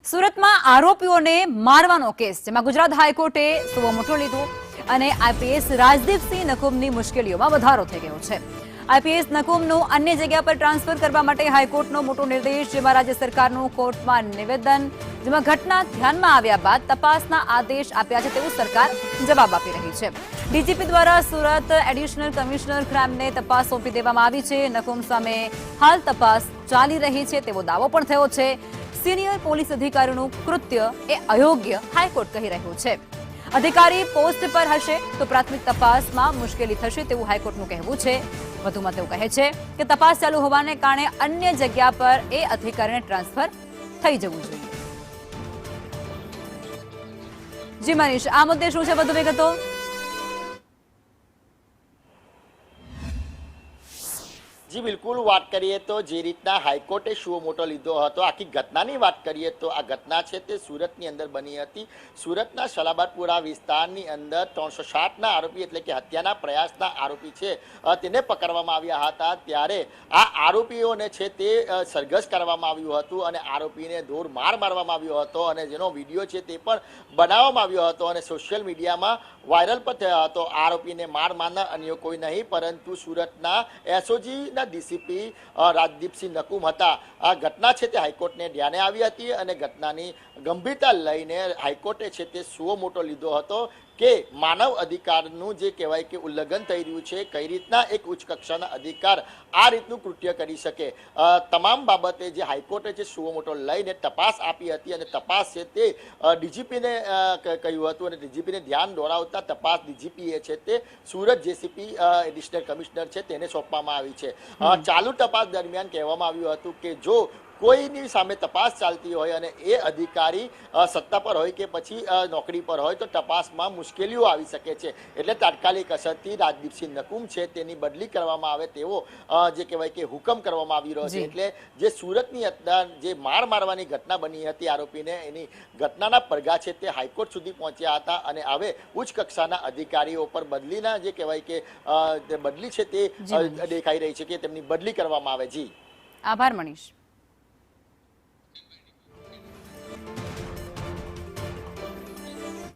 સુરતમાં આરોપીઓને મારવાનો કેસ, જેમાં ગુજરાત હાઈકોર્ટે સુઓ મોટો લીધો અને આઈપીએસ રાજદીપસિંહ નકુમની મુશ્કેલીઓમાં વધારો થઈ ગયો છે. આઈપીએસ નકુમનું અન્ય જગ્યા પર ટ્રાન્સફર કરવા માટે હાઈકોર્ટનો મોટો નિર્દેશ, જેમાં રાજ્ય સરકારનું કોર્ટમાં નિવેદન, જેમાં ઘટના ધ્યાનમાં આવ્યા બાદ તપાસના આદેશ આપ્યા છે તેવું સરકાર જવાબ આપી રહી છે. ડીજીપી દ્વારા સુરત એડિશનલ કમિશનર ક્રાઇમને તપાસ સોંપી દેવામાં આવી છે. નકુમ સામે હાલ તપાસ ચાલી રહી છે તેવો દાવો પણ થયો છે. સિનિયર પોલીસ અધિકારીનું કૃત્ય એ અયોગ્ય હાઈકોર્ટ કહી રહ્યું છે. અધિકારી પોસ્ટ પર હશે તો પ્રાથમિક તપાસમાં મુશ્કેલી થશે તેવું હાઈકોર્ટનું કહેવું છે. વધુમાં તેવું કહે છે કે તપાસ ચાલુ હોવાને કારણે અન્ય જગ્યા પર એ અધિકારીને ટ્રાન્સફર થઈ જવું જોઈએ. જી મનીષ, આ મુદ્દે શું છે વધુ વિગતો? જી બિલકુલ, વાત કરીએ તો જે રીતના હાઈકોર્ટે સુઓ મોટો લીધો હતો, આખી ઘટનાની વાત કરીએ તો આ ઘટના છે તે સુરતની અંદર બની હતી. સુરતના સલાબતપુરા વિસ્તારની અંદર 360ના આરોપી એટલે કે હત્યાના પ્રયાસના આરોપી છે તેને પકડવામાં આવ્યા હતા. ત્યારે આ આરોપીઓને છે તે સરઘસ કરવામાં આવ્યું હતું અને આરોપીને દોર માર મારવામાં આવ્યો હતો અને જેનો વિડીયો છે તે પણ બનાવવામાં આવ્યો હતો અને સોશિયલ મીડિયામાં વાયરલ પણ થયો હતો. આરોપીને માર મારનાર અન્ય કોઈ નહીં પરંતુ સુરતના એસઓજી ડીસીપી રાજદીપસિંહ નકુમ હતા. આ ઘટના છે તે હાઈકોર્ટને ધ્યાને આવી હતી અને ઘટનાની ગંભીરતા લઈને હાઈકોર્ટે છે તે સુઓ મોટો લીધો હતો કે માનવ અધિકારનું જે કહેવાય કે ઉલ્લંઘન થઈ રહ્યું છે, કઈ રીતના એક ઉચ્ચ કક્ષાના અધિકાર આ રીતનું કૃત્ય કરી શકે. તમામ બાબતે જે હાઈકોર્ટે જે સુઓ મોટો લઈને તપાસ આપી હતી અને તપાસ છે તે ડીજીપીને કહ્યું હતું અને ડીજીપીને ધ્યાન દોરાવતા તપાસ ડીજીપીએ છે તે સુરત જેસીપી એડિશનલ કમિશનર છે તેને સોંપવામાં આવી છે. ચાલુ તપાસ દરમિયાન કહેવામાં આવ્યું હતું કે જો કોઈની સામે તપાસ ચાલતી હોય અને એ અધિકારી સત્તા પર હોય કે પછી નોકરી પર હોય તો તપાસમાં મુશ્કેલીઓ આવી શકે છે. એટલે તાત્કાલિક અસરથી રાજદીપસિંહ નકુમ છે તેની બદલી કરવામાં આવે તેવો જે કહેવાય કે હુકમ કરવામાં આવી રહ્યો છે. એટલે જે સુરતની અંદર જે માર મારવાની ઘટના બની હતી આરોપીને, એની ઘટનાના પડઘા છે તે હાઈકોર્ટ સુધી પહોંચ્યા હતા અને હવે ઉચ્ચ કક્ષાના અધિકારીઓ પર બદલીના જે કહેવાય કે બદલી છે તે દેખાઈ રહી છે કે તેમની બદલી કરવામાં આવે. જી આભાર મનીષ.